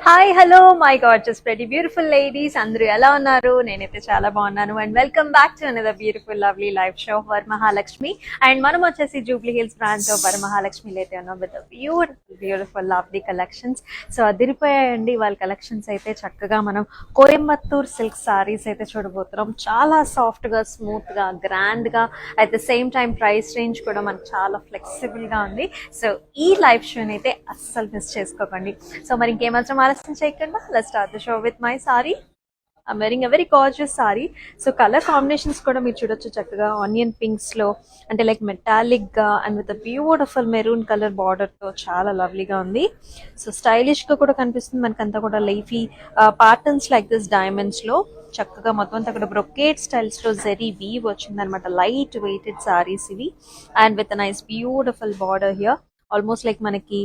Hi hello my gorgeous pretty beautiful ladies, అందరూ ఎలా ఉన్నారు? నేనైతే చాలా బాగున్నాను. And welcome back to another beautiful lovely live show Varamahalakshmi. And మనం వచ్చేసి జూబ్లీ హిల్స్ బ్రాంచ్ ఆఫ్ వరమహాలక్ష్మిలో అయితే ఉన్నాం with beautiful lovely collections. So అదిరిపోయాయండి వాళ్ళ కలెక్షన్స్ అయితే. చక్కగా మనం కోయంబత్తూర్ సిల్క్ సారీస్ అయితే చూడబోతున్నాం. చాలా సాఫ్ట్గా, స్మూత్గా, గ్రాండ్గా, at the same time price range కూడా మనకు చాలా ఫ్లెక్సిబుల్గా ఉంది. సో ఈ లైవ్ షోని అయితే అస్సలు మిస్ చేసుకోకండి. సో మరి ఇంకేమాత్రం ఆలస్యం చేయకుండా let's start the show with my sorry. I'm వెరింగ్ a very gorgeous sorry. So colour combinations కూడా మీరు చూడొచ్చు చక్కగా. ఆనియన్ పింక్స్ లో అంటే లైక్ మెటాలిక్ గా and with beautiful maroon colour border తో చాలా లవ్లీగా ఉంది. సో స్టైలిష్ గా కూడా కనిపిస్తుంది మనకంతా కూడా. లైఫీ ప్యాటర్న్స్ లైక్ దిస్ డైమండ్స్ లో చక్కగా మొత్తం అంతా కూడా బ్రొకేట్ స్టైల్స్ లో జరీ వీవ్ వచ్చింది అనమాట. లైట్ వెయిటెడ్ సారీస్ ఇవి and with nice beautiful border here. Almost like మనకి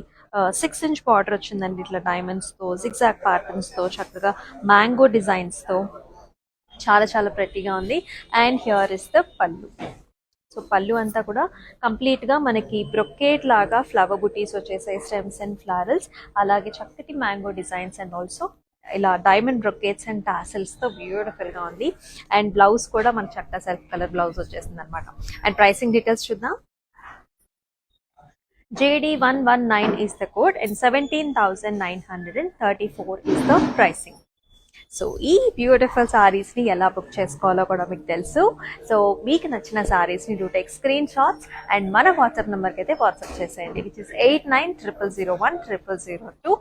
6 inch బార్డర్ వచ్చిందండి ఇట్లా డైమండ్స్ తో, జిగ్జాగ్ ప్యాటర్న్స్ తో, చక్కగా మ్యాంగో డిజైన్స్ తో చాలా చాలా ప్రెట్టీగా ఉంది. అండ్ హియర్ ఇస్ ద పళ్ళు. సో పళ్ళు అంతా కూడా కంప్లీట్ గా మనకి బ్రొకేట్ లాగా ఫ్లవర్ బుటీస్ వచ్చేసాయి, స్టెమ్స్ అండ్ ఫ్లారల్స్, అలాగే చక్కటి మ్యాంగో డిజైన్స్ అండ్ ఆల్సో ఇలా డైమండ్ బ్రొకేట్స్ అండ్ టాసిల్స్ తో బ్యూటిఫుల్ గా ఉంది. అండ్ బ్లౌజ్ కూడా మనకి చక్కగా సెల్ఫ్ కలర్ బ్లౌజ్ వచ్చేసింది అనమాట. అండ్ ప్రైసింగ్ డీటెయిల్స్ చూద్దాం. JD119 is the code and 17,934 is the pricing. So ఈ బ్యూటిఫుల్ సారీస్ ని ఎలా బుక్ చేసుకోవాలో కూడా మీకు తెలుసు. సో మీకు నచ్చిన సారీస్ ని do take screen shots and మన వాట్సాప్ నెంబర్ కి అయితే వాట్సాప్ చేసేయండి, విచ్ ఇస్ 8900010002.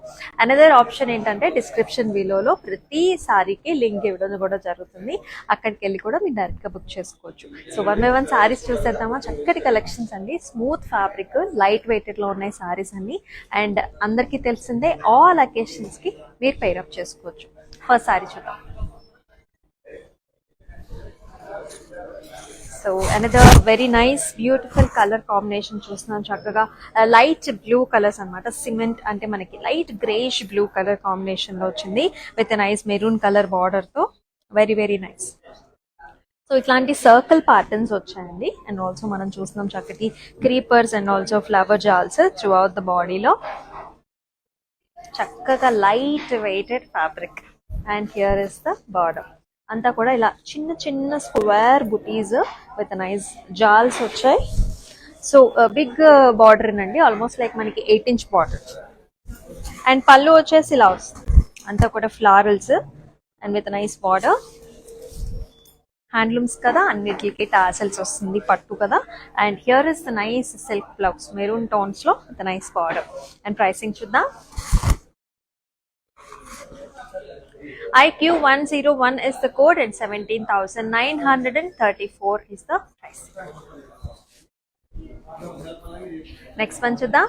అనదర్ ఆప్షన్ ఏంటంటే డిస్క్రిప్షన్ బిలోలో ప్రతి సారీకి లింక్ ఇవ్వడం కూడా జరుగుతుంది. అక్కడికి వెళ్ళి కూడా మీరు డైరెక్ట్ గా బుక్ చేసుకోవచ్చు. సో 1 by 1 సారీస్ చూసేద్దామా. చక్కటి కలెక్షన్స్ అండి, స్మూత్ ఫ్యాబ్రిక్, లైట్ వెయిటెడ్ లో ఉన్నాయి సారీస్ అన్ని. అండ్ అందరికీ తెలిసిందే ఆల్ అకేషన్స్ కి మీరు పేరప్ చేసుకోవచ్చు. ఫస్ట్ సారీ చూద్దాం. So another very nice beautiful colour combination చూస్తున్నాం. చక్కగా లైట్ బ్లూ కలర్స్ అనమాట. సిమెంట్ అంటే మనకి light greyish blue colour combination లో వచ్చింది with nice maroon colour border తో. Very very nice. సో ఇట్లాంటి సర్కిల్ ప్యాటర్న్స్ వచ్చాయండి. అండ్ ఆల్సో మనం చూస్తున్నాం చక్కటి క్రీపర్స్ అండ్ ఆల్సో ఫ్లవర్ జాల్స్ త్రూ అవుట్ ద బాడీలో. చక్కగా light weighted fabric. And here is the border. అంతా కూడా ఇలా చిన్న చిన్న స్క్వేర్ బుటీస్ విత్ నైస్ జాల్స్ వచ్చాయి. సో బిగ్ బార్డర్ అండి, ఆల్మోస్ట్ లైక్ మనకి 8 inch బార్డర్. అండ్ పళ్ళు వచ్చేసి ఇలా వస్తుంది, అంతా కూడా florals and with nice border. Handlooms కదా, అన్నిటికి టాసల్స్ వస్తుంది, పట్టు కదా. And here is the nice silk blouse maroon tones లో with nice border. And pricing చూద్దాం. IQ101 is the code and 17,934 is the price. Next one చూద్దాం.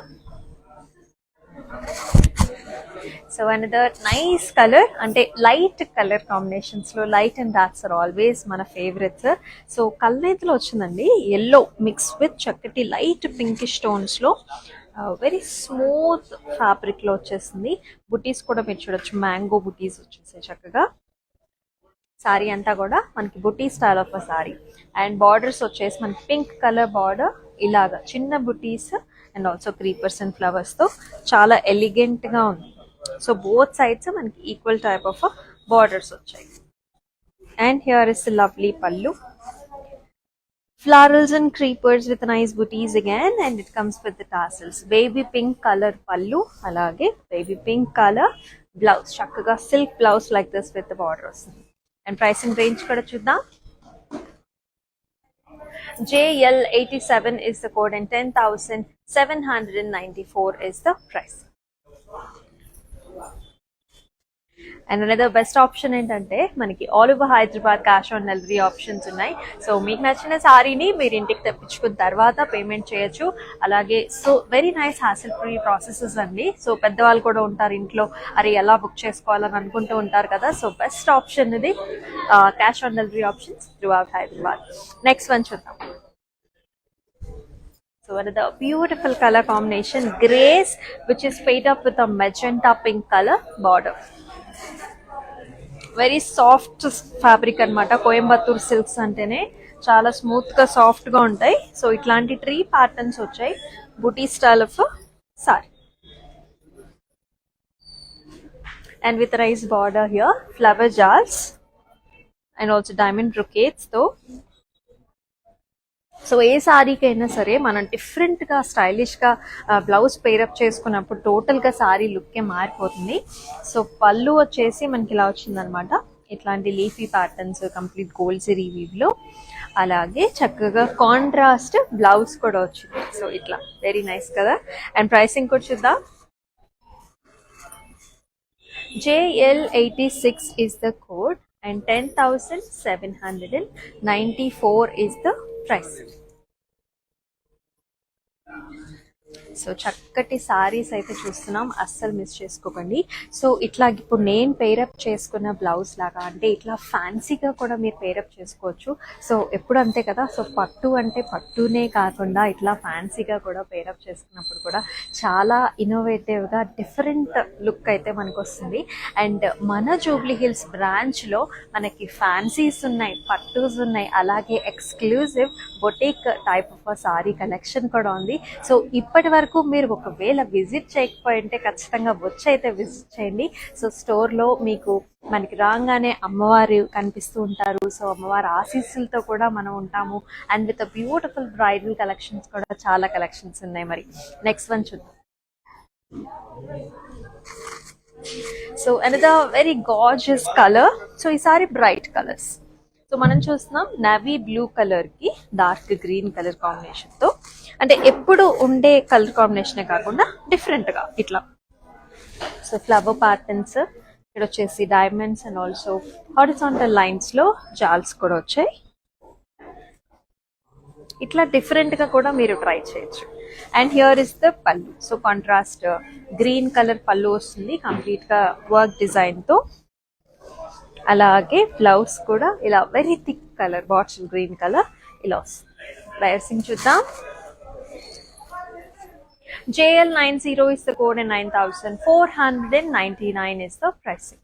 So another nice colour, అంటే light colour combinations లో light and darks are always మన favourites. So కల్నేతలో వచ్చిందండి yellow mix with చక్కటి light pinkish tones లో very smooth fabric లో వచ్చేసింది. బుటీస్ కూడా మీరు చూడొచ్చు, మ్యాంగో బుటీస్ వచ్చేసాయి చక్కగా. సారీ అంతా కూడా మనకి బుటీ style of a sorry. And borders వచ్చేసి మనకి పింక్ కలర్ బార్డర్, ఇలాగా చిన్న బుటీస్ and also creepers and flowers తో చాలా ఎలిగెంట్ గా ఉంది. సో బోత్ సైడ్స్ మనకి ఈక్వల్ టైప్ ఆఫ్ బార్డర్స్ వచ్చాయి. అండ్ హియర్ ఇస్ లవ్లీ పల్లు. Florals and creepers with nice booties again, and it comes with the tassels. Baby pink color pallu, alage baby pink color blouse. Chakkaga silk blouse like this with the borders. And pricing range kuda chuddam. JL87 is the code and 10,794 is the price. And another best option ఏంటంటే మనకి all over Hyderabad cash on delivery options ఉన్నాయి. So మీకు నచ్చిన సారీని మీరు ఇంటికి తెప్పించుకున్న తర్వాత payment చేయొచ్చు. అలాగే so very nice hassle free processes అండి. సో పెద్దవాళ్ళు కూడా ఉంటారు ఇంట్లో, అరే ఎలా బుక్ చేసుకోవాలని అనుకుంటూ ఉంటారు కదా. సో బెస్ట్ ఆప్షన్ ఇది, cash on delivery options through out Hyderabad. Next one చూద్దాం. So another beautiful color combination, grays which is paid up with a magenta pink color border. Very soft fabric అనమాట. Coimbatore silks అంటేనే చాలా smooth గా soft గా ఉంటాయి. So ఇట్లాంటి tree patterns వచ్చాయి, బుటీ style of sorry. and with a nice border here, flower jars and also diamond brocades though. So ఏ సారీకైనా సరే మనం డిఫరెంట్గా స్టైలిష్గా బ్లౌజ్ పేరప్ చేసుకున్నప్పుడు టోటల్గా సారీ లుక్కే మారిపోతుంది. సో పళ్ళు వచ్చేసి మనకి ఇలా వచ్చిందనమాట, ఇట్లాంటి leafy patterns complete gold zari వీవ్లో. అలాగే చక్కగా కాంట్రాస్ట్ బ్లౌజ్ కూడా వచ్చింది. సో ఇట్లా వెరీ నైస్ కదా. అండ్ ప్రైసింగ్ కూడా చూద్దాం. JL86 is the code and 10,794 is the price. So చక్కటి సారీస్ అయితే చూస్తున్నాం, అస్సలు మిస్ చేసుకోకండి. సో ఇట్లా ఇప్పుడు నేను పేరప్ చేసుకున్న బ్లౌజ్ లాగా అంటే ఇట్లా ఫ్యాన్సీగా కూడా మీరు పేరప్ చేసుకోవచ్చు. సో ఎప్పుడు అంతే కదా. సో పట్టు అంటే పట్టునే కాకుండా ఇట్లా ఫ్యాన్సీగా కూడా పేరప్ చేసుకున్నప్పుడు కూడా చాలా ఇన్నోవేటివ్గా డిఫరెంట్ లుక్ అయితే మనకు వస్తుంది. అండ్ మన జూబ్లీ హిల్స్ బ్రాంచ్లో మనకి ఫ్యాన్సీస్ ఉన్నాయి, పట్టూస్ ఉన్నాయి, అలాగే exclusive boutique type of sorry collection కూడా ఉంది. సో ఇప్పటి వరకు మీరు ఒకవేళ విజిట్ చేయకపోయింటే ఖచ్చితంగా వచ్చి అయితే విజిట్ చేయండి. సో స్టోర్లో మీకు మనకి రాగానే అమ్మవారు కనిపిస్తూ ఉంటారు. సో అమ్మవారి ఆశీస్సులతో కూడా మనం ఉంటాము. And with beautiful bridal collections కూడా చాలా కలెక్షన్స్ ఉన్నాయి. మరి నెక్స్ట్ వన్ చూద్దాం. So another very gorgeous colour. So ఈసారి బ్రైట్ కలర్స్. సో మనం చూస్తున్నాం నేవీ బ్లూ కలర్ కి డార్క్ గ్రీన్ కలర్ కాంబినేషన్ తో, అంటే ఎప్పుడు ఉండే కలర్ కాంబినేషనే కాకుండా డిఫరెంట్ గా ఇట్లా. సో ఫ్లవర్ ప్యాటర్న్స్ ఇక్కడ వచ్చేసి diamonds and also horizontal lines లో జాల్స్ కూడా వచ్చాయి. ఇట్లా డిఫరెంట్ గా కూడా మీరు ట్రై చేయొచ్చు. అండ్ హియర్ ఇస్ ద పళ్ళు. సో కాంట్రాస్ట్ గ్రీన్ కలర్ పళ్ళు వస్తుంది కంప్లీట్ గా వర్క్ డిజైన్ తో. అలాగే బ్లౌజ్ కూడా ఇలా very thick colour bottle green colour ఇలా వస్తుంది. ప్రైసింగ్ చూద్దాం. JL90 is the code and 9,499 is the pricing.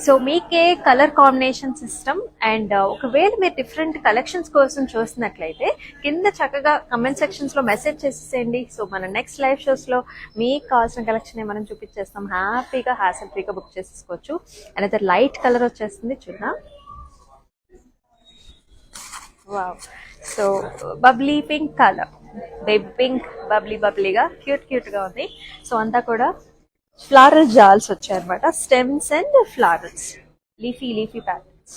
So మీకే కలర్ కాంబినేషన్ సిస్టమ్ అండ్ ఒకవేళ మీరు డిఫరెంట్ కలెక్షన్స్ కోసం చూస్తున్నట్లయితే కింద చక్కగా కమెంట్ సెక్షన్స్ లో మెసేజ్ చేసేయండి. సో మన నెక్స్ట్ లైవ్ షోస్ లో మీకు కావాల్సిన కలెక్షన్ మనం చూపించేస్తాం. హ్యాపీగా హ్యాసల్ ఫ్రీగా బుక్ చేసేసుకోవచ్చు. అనేది లైట్ కలర్ వచ్చేస్తుంది చూద్దాం. Wow. So bubbly pink colour, baby pink బబ్లీగా క్యూట్ గా ఉంది. సో అంతా కూడా ఫ్లారల్ జాల్స్ వచ్చాయి అనమాట. Stems and florals, leafy patterns.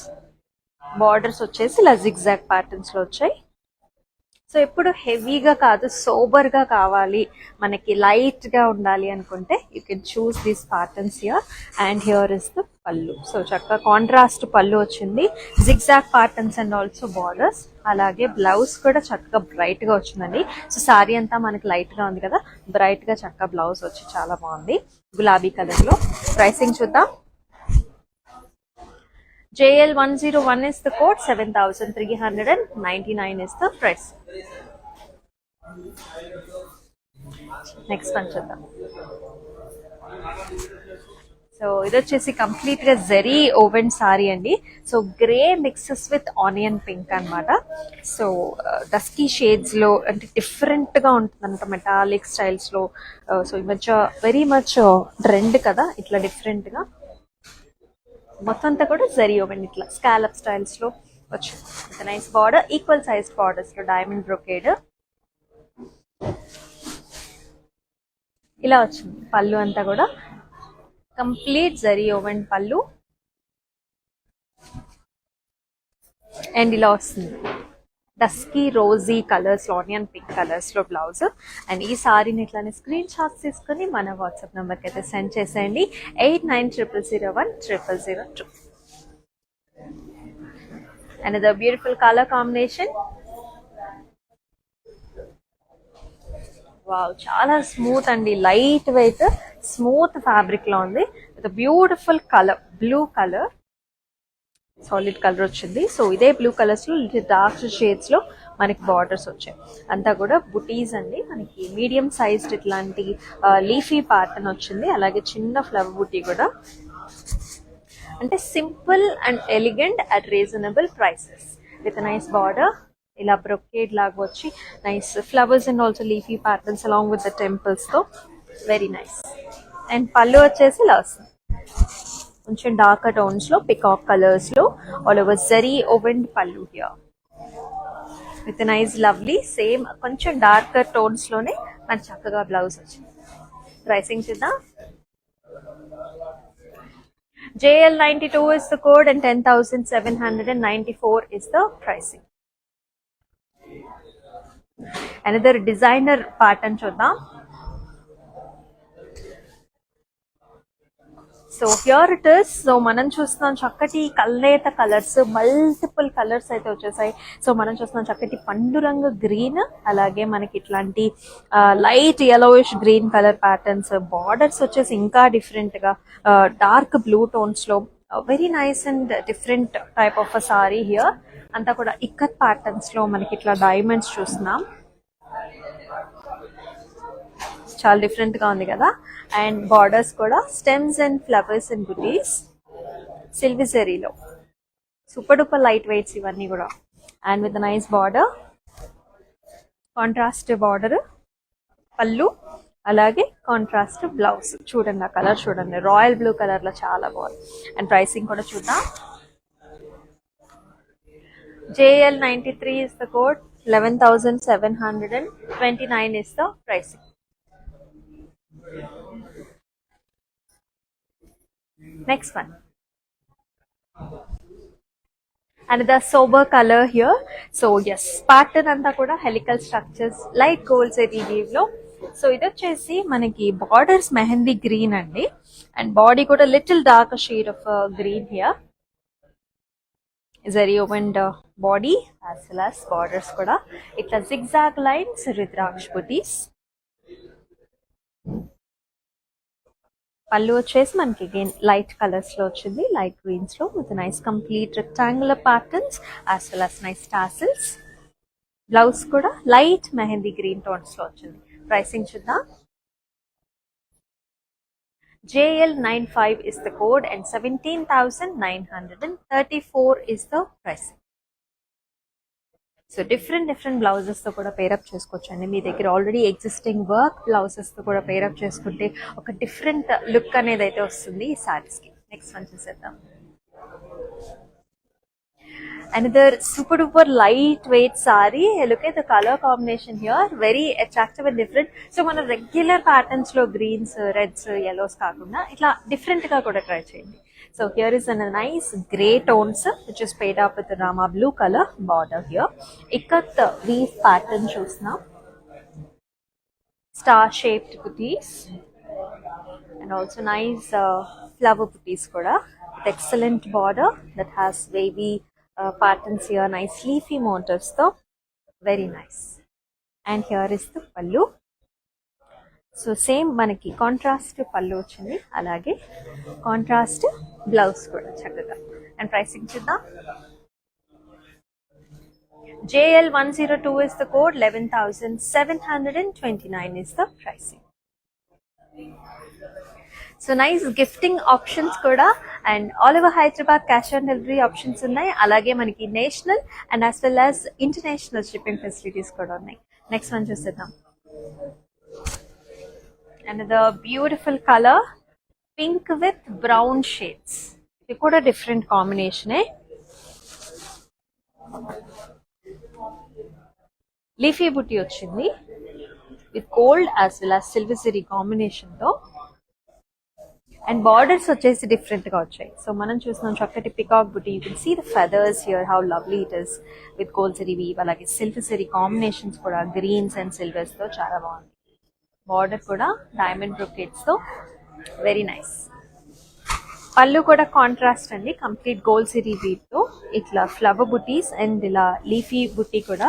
Borders వచ్చేసి ఇలా జిగ్జాగ్ ప్యాటర్న్స్ లో వచ్చాయి. సో ఎప్పుడు హెవీగా కాదు, సోబర్ గా కావాలి, మనకి లైట్ గా ఉండాలి అనుకుంటే you can choose these patterns here. And here is the పళ్ళు. సో చక్కగా కాంట్రాస్ట్ పళ్ళు వచ్చింది, zigzag patterns and also borders. అలాగే బ్లౌజ్ కూడా చక్కగా బ్రైట్ గా వచ్చిందండి. సో సారీ అంతా మనకి లైట్ గా ఉంది కదా, బ్రైట్ గా చక్కగా బ్లౌజ్ వచ్చి చాలా బాగుంది గులాబీ కలర్ లో. ప్రైసింగ్ చూద్దాం. JL101 is the code, 7,399 is the price. Next one చూద్దాం. సో ఇది వచ్చేసి కంప్లీట్ గా జరీ ఓవెన్ సారీ అండి. So grey mixes with onion pink అనమాట. సో డస్కీ షేడ్స్ లో అంటే డిఫరెంట్ గా ఉంటుంది అనమాట, మెటాలిక్ స్టైల్స్ లో. సో ఈ మధ్య వెరీ మచ్ ట్రెండ్ కదా ఇట్లా డిఫరెంట్ గా. మొత్తం అంతా కూడా జరీ ఓవెన్ ఇట్లా స్కాలప్ స్టైల్స్ లో వచ్చింది. Nice border, equal size borders లో డైమండ్ బ్రొకేడ్ ఇలా వచ్చింది. పళ్ళు అంతా కూడా complete zari woven pallu and ఇలా వస్తుంది dusky rosy colours, onion pink colours లో బ్లౌజ్. అండ్ ఈ సారీని ఇట్లానే స్క్రీన్ షాట్స్ తీసుకుని మన వాట్సాప్ నెంబర్కి అయితే సెండ్ చేసేయండి. 8900010002. Another beautiful color combination. Wow, చాలా స్మూత్ అండి, లైట్ వెయిట్ స్మూత్ ఫ్యాబ్రిక్ లో ఉంది. With beautiful colour, blue colour, solid colour వచ్చింది. సో ఇదే బ్లూ కలర్స్ లో డార్క్ షేడ్స్ లో మనకి బార్డర్స్ వచ్చాయి. అంతా కూడా బుటీస్ అండి, మనకి మీడియం సైజ్డ్ ఇట్లాంటి లీఫీ ప్యాటర్న్ వచ్చింది. అలాగే చిన్న ఫ్లవర్ బుటీ కూడా, అంటే simple and elegant at reasonable prices with nice border. ఇలా బ్రొకేడ్ లాగా వచ్చి nice flowers and also leafy patterns along with the temples తో వెరీ నైస్. అండ్ పళ్ళు వచ్చేసి ఇలా వస్తుంది కొంచెం డార్క్ టోన్స్ లో పికాక్ కలర్స్ లో ఆల్ ఓవర్ జరీ ఓవెన్ పళ్ళు here with nice lovely same కొంచెం డార్కర్ టోన్స్ లోనే మనకి చక్కగా బ్లౌజ్ వచ్చింది. ప్రైసింగ్ చూద్దాం. JL92 is the code and 10,794 is the pricing. Another designer pattern చూద్దాం. So here it is. So మనం చూస్తున్నాం చక్కటి కల్నేత కలర్స్, మల్టిపుల్ కలర్స్ అయితే వచ్చేసాయి. సో మనం చూస్తున్నాం చక్కటి పండు రంగు గ్రీన్, అలాగే మనకి ఇట్లాంటి light yellowish green colour patterns. Borders వచ్చేసి ఇంకా డిఫరెంట్ గా డార్క్ బ్లూ టోన్స్ లో very nice and different type of sorry here. అంతా కూడా ఇక్కత్ ప్యాటర్న్స్ లో మనకి ఇట్లా డైమండ్స్ చూస్తున్నాం. చాలా డిఫరెంట్ గా ఉంది కదా. అండ్ బార్డర్స్ కూడా stems and flowers and booties silver జరీలో సూపర్ డూపర్ లైట్ వెయిట్స్ ఇవన్నీ కూడా. And with nice border, contrast border పళ్ళు, అలాగే కాంట్రాస్ట్ బ్లౌజ్. చూడండి ఆ కలర్ చూడండి, రాయల్ బ్లూ కలర్ లో చాలా బాగుంది. అండ్ ప్రైసింగ్ కూడా చూద్దాం. JL93 is the code, 11,729 is the pricing. Next one, another sober color here. So yes, pattern anta kuda helical structures, light gold zari weave lo. So idu vachesi manaki borders mehendi green andi, and body kuda little darker shade of green here. Zari opened body as well as borders kuda itla zigzag lines, ridraksh booties. పళ్ళు వచ్చేసి మనకి again light colours లో వచ్చింది, light Greens లో with nice complete rectangular patterns as well as nice tassels. Blouse కూడా light mehndi green tones లో వచ్చింది. Pricing చూద్దాం. JL95 is the code and 17,934 is the pricing. So different blouses తో కూడా pair up చేసుకోవచ్చు అండి. మీ దగ్గర ఆల్రెడీ ఎగ్జిస్టింగ్ వర్క్ బ్లౌజెస్ తో కూడా పేరప్ చేసుకుంటే ఒక డిఫరెంట్ లుక్ అనేది అయితే వస్తుంది ఈ సారీస్ కి. నెక్స్ట్ వన్ చూసేద్దాం. Another super duper light weight sorry. Look at the colour combination here, very attractive and different. So మన రెగ్యులర్ ప్యాటర్న్స్ లో గ్రీన్స్, రెడ్స్, yellows కాకుండా ఇట్లా డిఫరెంట్ గా కూడా ట్రై చేయండి. So here is a nice grey tones which is paired up with the Rama blue color border here. Ikat weave pattern chusna, star shaped booties and also nice flower booties kuda with excellent border that has wavy patterns here, nice leafy motifs though, very nice. And here is the pallu. So same మనకి contrast పళ్ళు వచ్చింది, అలాగే contrast blouse కూడా చక్కగా. And pricing చూద్దాం. JL102 is the code, 11,729 is the pricing. So nice gifting options కూడా and all over Hyderabad cash on delivery options ఉన్నాయి. అలాగే మనకి national and as well as international shipping facilities కూడా ఉన్నాయి. నెక్స్ట్ వన్ చూసేద్దాం. Another beautiful color, pink with brown shades. ఇది కూడా different combination. Leafy butti వచ్చింది with gold as well as silver zari combination తో. అండ్ బార్డర్స్ వచ్చేసి డిఫరెంట్ గా వచ్చాయి. సో మనం చూస్తున్నాం చక్కటి peacock butti. You can see the feathers here, how lovely it is with gold zari weave, అలాగే సిల్వర్ జరీ కాంబినేషన్స్ కూడా గ్రీన్స్ అండ్ సిల్వర్స్ తో చాలా బాగుంది. బార్డర్ కూడా డైమండ్ బ్రొకేట్స్ తో వెరీ నైస్. పళ్ళు కూడా కాంట్రాస్ట్ అండి, కంప్లీట్ గోల్డ్ సిరీ వీవ్ తో ఇట్లా ఫ్లవర్ బుటీస్ అండ్ ఇలా లీఫీ బుట్టి కూడా.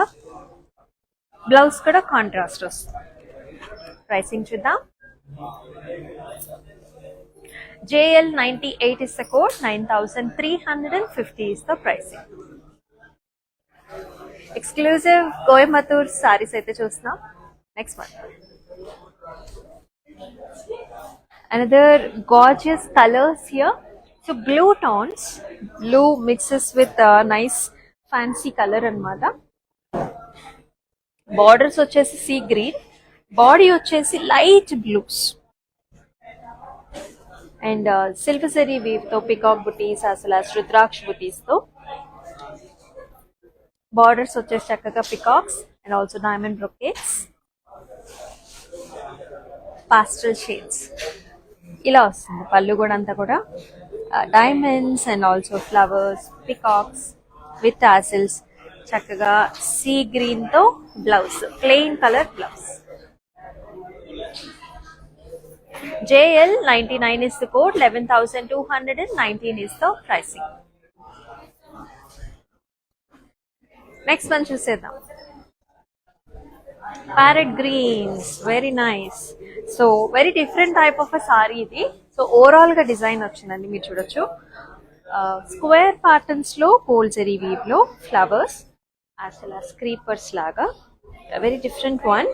బ్లౌజ్ కూడా కాంట్రాస్ట్ వస్తుంది. ప్రైసింగ్ చూద్దాం. JL98 is the code, 9,350 is the pricing. Exclusive Coimbatore saris అయితే చూస్తున్నాం. Next one, another gorgeous colors here. So blue tones, blue mixes with nice fancy color అన్నమాట. బార్డర్స్ వచ్చేసి సీ గ్రీన్, బాడీ వచ్చేసి light blues. And silver zari weave తో peacock booties అసలు rudraksha booties తో borders వచ్చేసి చక్కగా peacocks and also diamond brocades, pastel shades ఇలా వస్తుంది. పళ్ళు కూడా అంతా కూడా diamonds and also flowers, peacocks with tassels, చక్కగా సీ గ్రీన్ తో blouse, plain colour blouse. JL 99 is the code, 11,219 is the pricing. Next one చూసేద్దాం. Parrot greens, very nice. So very different type of a sari ఇది. సో overall గా design వచ్చిందండి, మీరు చూడొచ్చు. Square patterns లో గోల్డ్ జరీ వీవ్ లో flowers as well as creepers లాగా, very different one.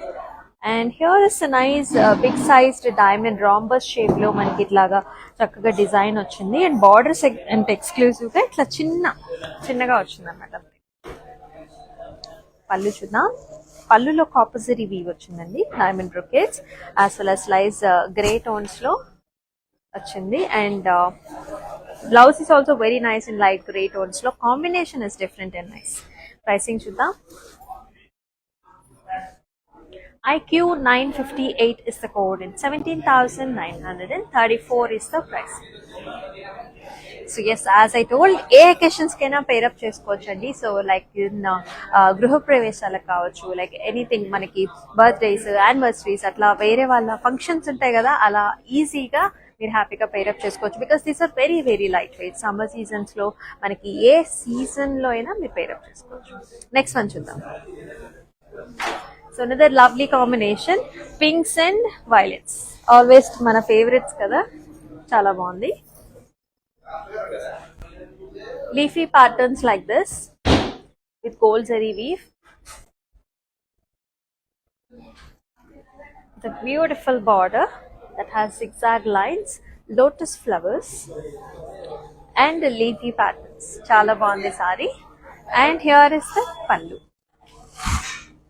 And here is a nice big sized diamond rhombus shape లో మనకి ఇట్లాగా చక్కగా డిజైన్ వచ్చింది. అండ్ బార్డర్స్ అంటే ఎక్స్క్లూజివ్ గా ఇట్లా చిన్నగా వచ్చింది అనమాట. పళ్ళు చూద్దాం. పళ్ళులో కాపర్ వీవ్ వచ్చిందండి, diamond brocades as well as nice grey tones లో వచ్చింది. And blouse is also very nice in light grey tones లో. Combination is different and nice. Pricing చూద్దాం. IQ 958 is the code and 17,934 is the price. So yes, as I told, A occasions కైనా pair up చేసుకోవచ్చు అండి. So like గృహ ప్రవేశాలకు కావచ్చు, like anything, మనకి birthdays, anniversaries, అట్లా వేరే వాళ్ళ ఫంక్షన్స్ ఉంటాయి కదా, అలా ఈజీగా మీరు హ్యాపీగా పేరప్ చేసుకోవచ్చు. Because these are very very light weight. Summer seasons లో మనకి ఏ సీజన్ లో అయినా మీరు పేరప్ చేసుకోవచ్చు. నెక్స్ట్ వన్ చూద్దాం. So another lovely combination, pinks and violets, always మన favorites కదా, చాలా బాగుంది. Leafy patterns like this with gold zari weave, the beautiful border that has zigzag lines, lotus flowers and leafy patterns. చాలా బాగుంది sari. And here is the pallu,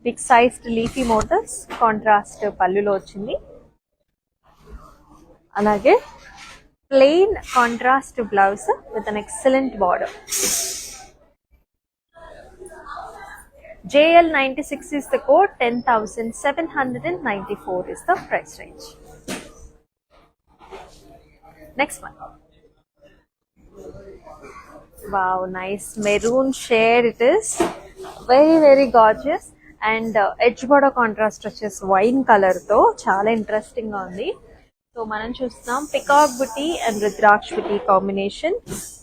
big sized leafy motifs, contrast పళ్ళులో వచ్చింది. అలాగే plain contrast blouse with an excellent border. JL 96 is the code, 10,794 is the price range. Next one. Wow, nice maroon shade it is. Very very gorgeous. And edge border contrast వచ్చేసి wine colour తో చాలా interesting గా ఉంది. So మనం చూస్తున్నాం peacock buti and rudraksha buti combination,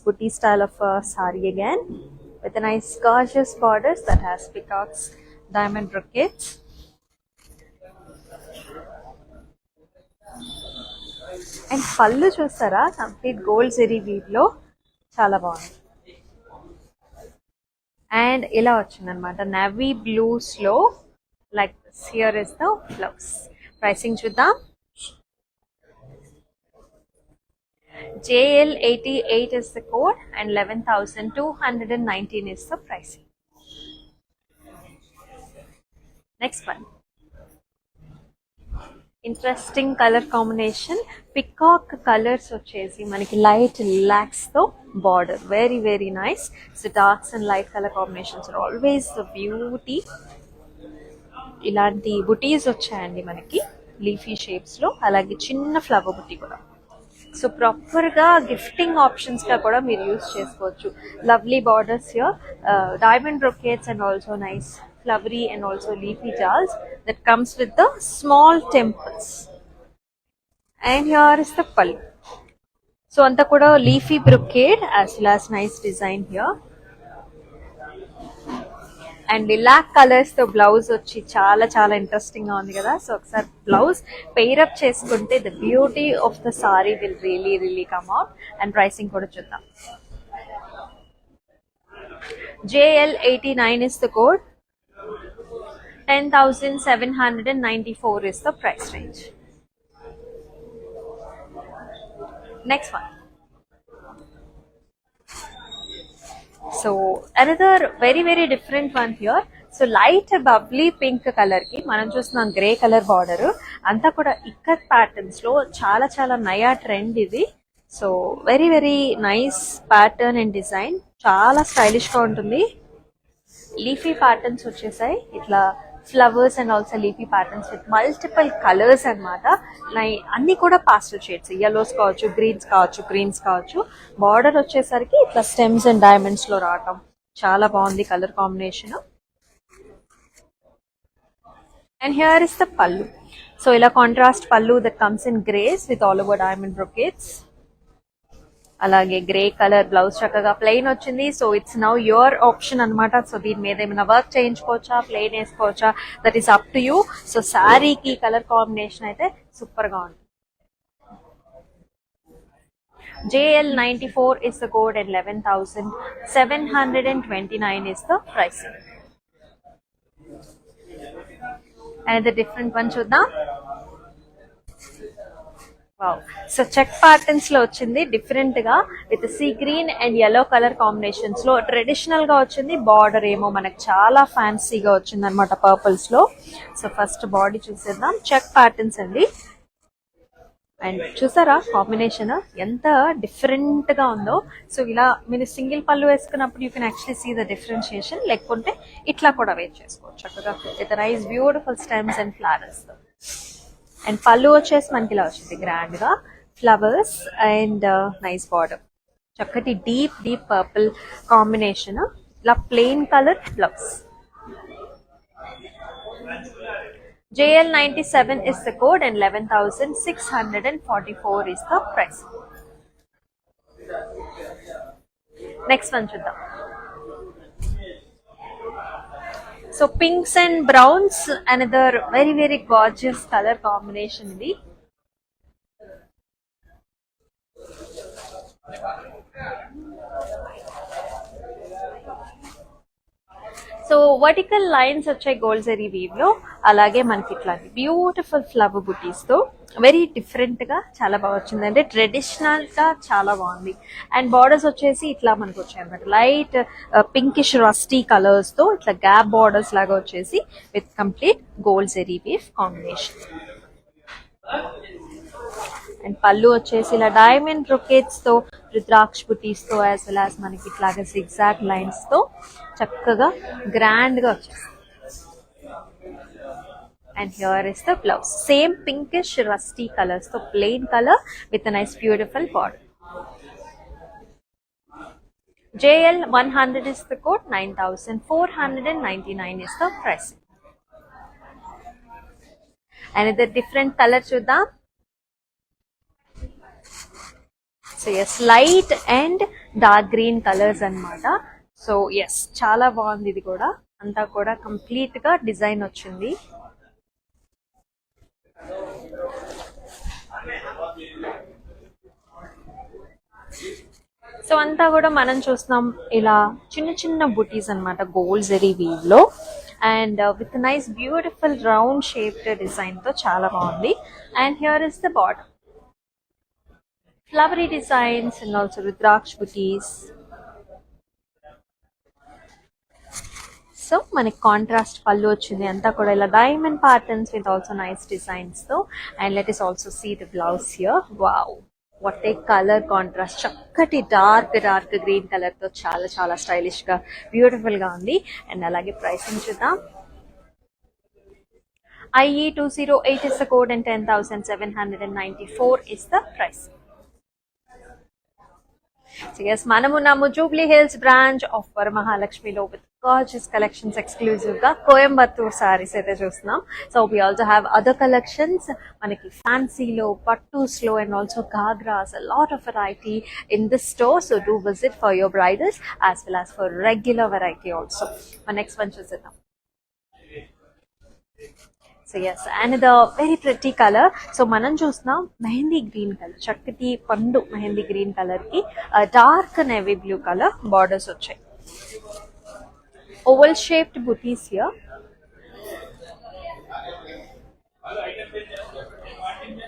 buti style of sorry again with nice gorgeous borders that has peacocks, diamond brocades. And పళ్ళు చూస్తారా, complete gold zari weave లో చాలా బాగుంది. అండ్ ఇలా వచ్చిందనమాట నేవీ బ్లూస్ లో, like here is the blouse. Pricing చూద్దాం. JL 88 is the code and 11,219 is the pricing. Next one. Interesting colour combination, peacock colours వచ్చేసి మనకి లైట్ రిలాక్స్ తో border, very very nice. So darks and light colour combinations are always the beauty. ఇలాంటి బుటీస్ వచ్చాయండి మనకి leafy shapes లో, అలాగే చిన్న flower బుటీ కూడా. సో ప్రాపర్ గా గిఫ్టింగ్ ఆప్షన్స్ గా కూడా మీరు యూస్ చేసుకోవచ్చు. Lovely borders here, diamond brocades and also nice flowery and also leafy jars that comes with the small temples. And here is the pallu. So anta kuda leafy brocade as well as nice design here. And lilac colors తో blouse వచ్చి చాలా చాలా interesting గా ఉంది కదా. So ఒకసారి blouse pair up చేసుకుంటే the beauty of the saree will really really come out. And pricing కూడా చూద్దాం. JL 89 is the code, 10,794 is the price range. Next one. So another very very different one here. So light bubbly pink color ki manam chustunam grey color border anta kuda ikkat patterns lo చాలా చాలా నయా trend ఇది. So very very nice pattern and design, చాలా stylish గా ఉంటుంది. Leafy patterns వచ్చేసాయి, ఇట్లా flowers and also leafy patterns with multiple colours అనమాట. అన్ని కూడా పాస్టల్ షేడ్స్, yellows కావచ్చు, గ్రీన్స్ కావచ్చు, గ్రీన్స్ కావచ్చు. బార్డర్ వచ్చేసరికి ఇట్లా స్టెమ్స్ అండ్ డైమండ్స్ లో రావటం చాలా బాగుంది colour combination. And here is the పల్లు. సో ఇలా కాంట్రాస్ట్ పల్లు that comes in grace with all over diamond brocades. అలాగే గ్రే కలర్ బ్లౌజ్ చక్కగా ప్లెయిన్ వచ్చింది. So it's now your option అనమాట. సో దీని మీద ఏమైనా వర్క్ చేయించుకోవచ్చా, ప్లెయిన్ వేసుకోవచ్చా, that is up to you. So శారీకి కలర్ కాంబినేషన్ అయితే సూపర్ గా ఉంటుంది. JL94 is the code and 11,729 is the price. Another different one చూద్దాం. వావ్, సో చెక్ ప్యాటర్న్స్ లో వచ్చింది డిఫరెంట్ గా with sea green and yellow colour combinations లో. Traditional గా వచ్చింది, బార్డర్ ఏమో మనకు చాలా ఫ్యాన్సీగా వచ్చింది అనమాట పర్పుల్స్ లో. సో ఫస్ట్ బాడీ చూసేద్దాం. చెక్ ప్యాటర్న్స్ అండి. అండ్ చూసారా కాంబినేషన్ ఎంత డిఫరెంట్ గా ఉందో. సో ఇలా మీరు సింగిల్ పళ్ళు వేసుకున్నప్పుడు you can actually see the differentiation. లేకుంటే ఇట్లా కూడా వేర్ చేసుకోవచ్చు చక్కగా with nice beautiful stems and flowers తో. అండ్ పళ్ళు వచ్చేసి మనకి ఇలా వచ్చింది గ్రాండ్ గా, ఫ్లవర్స్ అండ్ నైస్ బార్డర్, చక్కటి డీప్ డీప్ పర్పుల్ కాంబినేషన్, ఇలా plain colour blouse. JL97 is the code and 11,644 is the price. Next one చూద్దాం. So pinks and browns, another very very gorgeous color combination ఇది. So vertical lines వచ్చాయి gold zari weave లో. అలాగే మనకి ఇట్లాంటి beautiful flower బుటీస్ తో very different గా చాలా బాగా వచ్చింది. అంటే ట్రెడిషనల్ గా చాలా బాగుంది. అండ్ బార్డర్స్ వచ్చేసి ఇట్లా మనకు వచ్చాయి అనమాట, లైట్ పింకిష్ రస్టీ కలర్స్ తో ఇట్లా గ్యాప్ బార్డర్స్ లాగా వచ్చేసి with complete gold zari weave combination. And pallu వచ్చేసి ఇలా డైమండ్ బ్రొకేట్స్ తో, రుద్రాక్ష బుటీస్ తో, యాజ్ వెల్ యాజ్ మనకి ఇట్లాగా zigzag లైన్స్ తో చక్కగా గ్రాండ్ గా వచ్చేసి. And here is the blouse, same pinkish rusty colours తో plain colour with nice beautiful border. JL100 is the code, 9,499 is the price. Another different color చూద్దాం. So yes, light and dark green colours అన్నమాట. So yes, చాలా బాగుంది. ఇది కూడా అంతా కూడా complete గా డిజైన్ వచ్చింది. సో అంతా కూడా మనం చూస్తున్నాం ఇలా చిన్న చిన్న బుటీస్ అన్నమాట గోల్డ్ జరీ వీవ్ లో. And with nice beautiful round shaped design తో చాలా బాగుంది. And here is the border, flowery designs and also rudraksh booties. So మనకి కాంట్రాస్ట్ పళ్ళు వచ్చింది, అంతా కూడా ఇలా diamond patterns with also nice designs తో. And let us also see the blouse here. Wow, what a color contrast, చక్కటి dark dark green colour తో చాలా చాలా స్టైలిష్ గా బ్యూటిఫుల్ గా ఉంది. అండ్ అలాగే ప్రైసింగ్ చూద్దాం. IE208 is the code and 10,794 is the price. So yes, మనమున్నాము జూబ్లీ హిల్స్ బ్రాంచ్ ఆఫ్ వరమహాలక్ష్మిలో విత్ గార్జియస్ కలెక్షన్స్. ఎక్స్క్లూజివ్ గా కోయంబత్తూర్ సారీస్ అయితే చూస్తున్నాం. So we also have other collections, మనకి ఫ్యాన్సీలో, పట్టూస్ లో and also ghagras, a lot of variety in this store. So do visit for your bridals as well as for regular variety also. Our next one చూద్దాం. So yes, and the very pretty colour. So మనం చూస్తున్నాం mehndi green colour, చక్కటి పండు mehndi green colour కి dark navy blue colour borders వచ్చాయి. Oval shaped buttis here.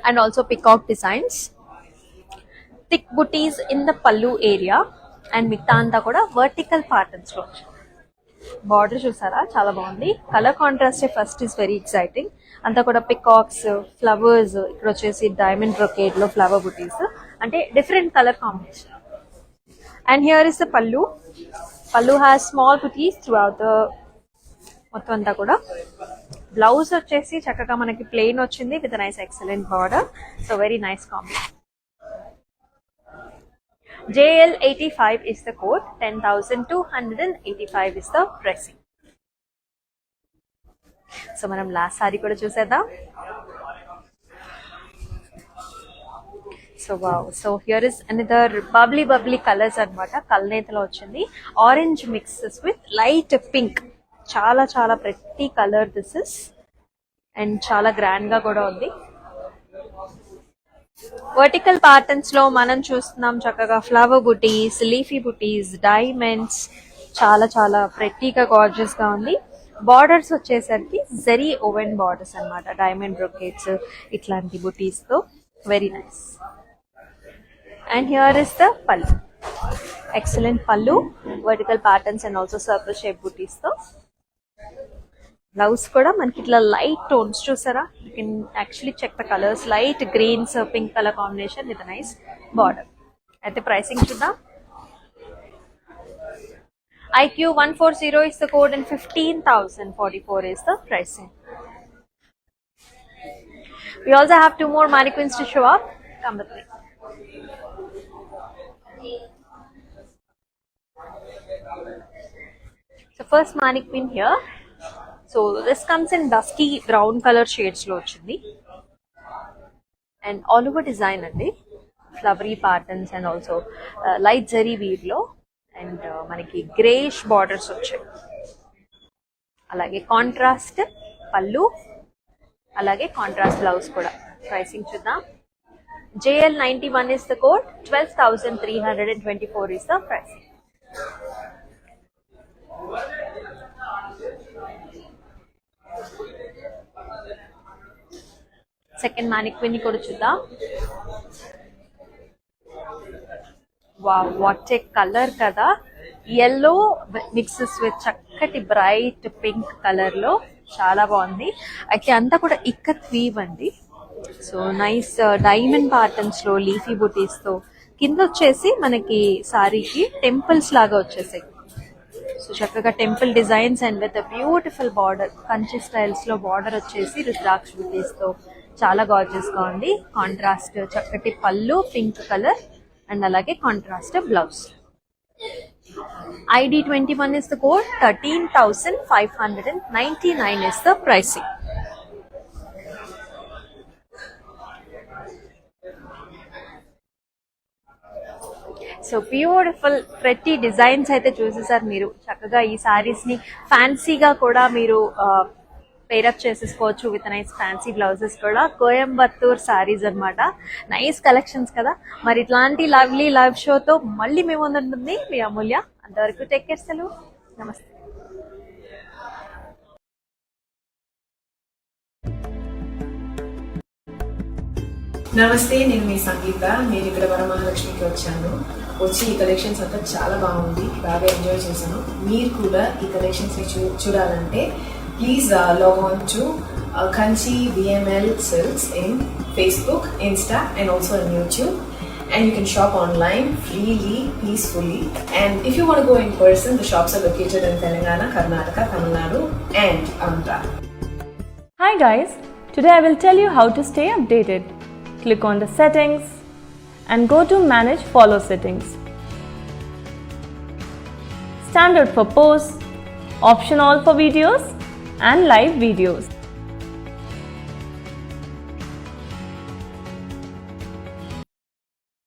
And also peacock designs, thick buttis in the pallu area. And మిగతా అంతా కూడా వర్టికల్ ప్యాటర్న్స్ లో వచ్చాయి. బార్డర్ చూసారా చాలా బాగుంది. Colour contrast first is very exciting. అంతా కూడా పికాక్స్, ఫ్లవర్స్, ఇక్కడ వచ్చేసి డైమండ్ బ్రొకేడ్ లో ఫ్లవర్ బుటీస్, అంటే different colour combination. And here is the pallu. Pallu has small buttis throughout the మొత్తం అంతా కూడా. బ్లౌజ్ వచ్చేసి చక్కగా మనకి ప్లెయిన్ వచ్చింది with nice excellent border. So very nice combination. JL85 is the code. 10,285 is the pricing. So మనం last sari కూడా చూసేద్దాం. So wow, so here is another bubbly colours అన్నమాట. కల్నేతలో వచ్చింది. Orange mixes with light pink. చాలా చాలా pretty colour this is. And చాలా grand గా కూడా ఉంది. వర్టికల్ ప్యాటర్న్స్ లో మనం చూస్తున్నాం చక్కగా ఫ్లవర్ బుటీస్, లీఫీ బుటీస్, డైమండ్స్. చాలా చాలా ప్రెట్టీగా గార్జియస్ గా ఉంది. బార్డర్స్ వచ్చేసరికి జరీ ఓవెన్ బార్డర్స్ అన్నమాట. డైమండ్ బ్రొకేట్స్ ఇట్లాంటి బుటీస్ తో very nice. And here is the pallu. Excellent pallu, vertical patterns and also circle shape buttis తో. బ్లౌజ్ కూడా మనకి ఇట్లా లైట్ టోన్స్ చూసారా. You can actually check the colours. Light greens, pink colour combination with nice border. అయితే pricing చూద్దాం. IQ140 is the code and 15,044 is the pricing. We also have 2 more mannequins to show up. Come with me. So first mannequin here. So this comes in dusty brown color shades lo ochindi. And all over design andi. Flowery patterns and also light zari weave lo. And మనకి greyish borders వచ్చాయి. అలాగే contrast పళ్ళు, అలాగే contrast blouse కూడా. Pricing చూద్దాం. JL91 is the code. 12,324 is the pricing. Second mannequin కూడా చూద్దాం. Wow, what a colour కదా. ఎల్లో మిక్సెస్ విత్ చక్కటి బ్రైట్ పింక్ కలర్ లో చాలా బాగుంది. అయితే అంతా కూడా ఇక్కత్ వీవ్ అండి. సో నైస్ డైమండ్ ప్యాటర్న్స్ లో లీఫీ బుటీస్ తో. కింద వచ్చేసి మనకి సారీకి టెంపుల్స్ లాగా వచ్చేసాయి. సో చక్కగా temple designs and with beautiful border. Kanchi styles లో బార్డర్ వచ్చేసి రుద్రాక్ష బుటీస్ తో చాలా గార్జియస్ గా ఉంది. కాంట్రాస్ట్ చక్కటి పళ్ళు పింక్ కలర్ అండ్ అలాగే contrast blouse. ID21 is the code. 13,599 is the pricing. So beautiful pretty designs అయితే చూసేసారు మీరు. చక్కగా ఈ సారీస్ ని ఫ్యాన్సీగా కూడా మీరు పేరప్ చేసేసుకోవచ్చు విత్ నైస్ ఫ్యాన్సీ బ్లౌజెస్ కూడా. కోయంబత్తూర్ సారీస్ అన్నమాట. నైస్ కలెక్షన్స్ కదా. మరి ఇట్లాంటి లవ్లీ లైవ్ షోతో మళ్ళీ మేము ఉంటుంది మీ అమూల్య. అంతవరకు టేక్ కేర్. సెలవు. నమస్తే. నమస్తే, నేను మీ సంగీత. నేను ఇక్కడ వరమహాలక్ష్మికి వచ్చాను. వచ్చి ఈ కలెక్షన్స్ అంతా చాలా బాగుంది, బాగా ఎంజాయ్ చేశాను. మీరు కూడా ఈ కలెక్షన్స్ చూడాలంటే please log on to Kanchi VML Silks in Facebook, Insta and also on YouTube. And you can shop online freely, peacefully. And if you want to go in person, the shops are located in Telangana, Karnataka, Tamil Nadu and Andhra. Hi guys, today I will tell you how to stay updated. Click on the settings and go to manage follow settings. Standard for posts, option all for videos and live videos.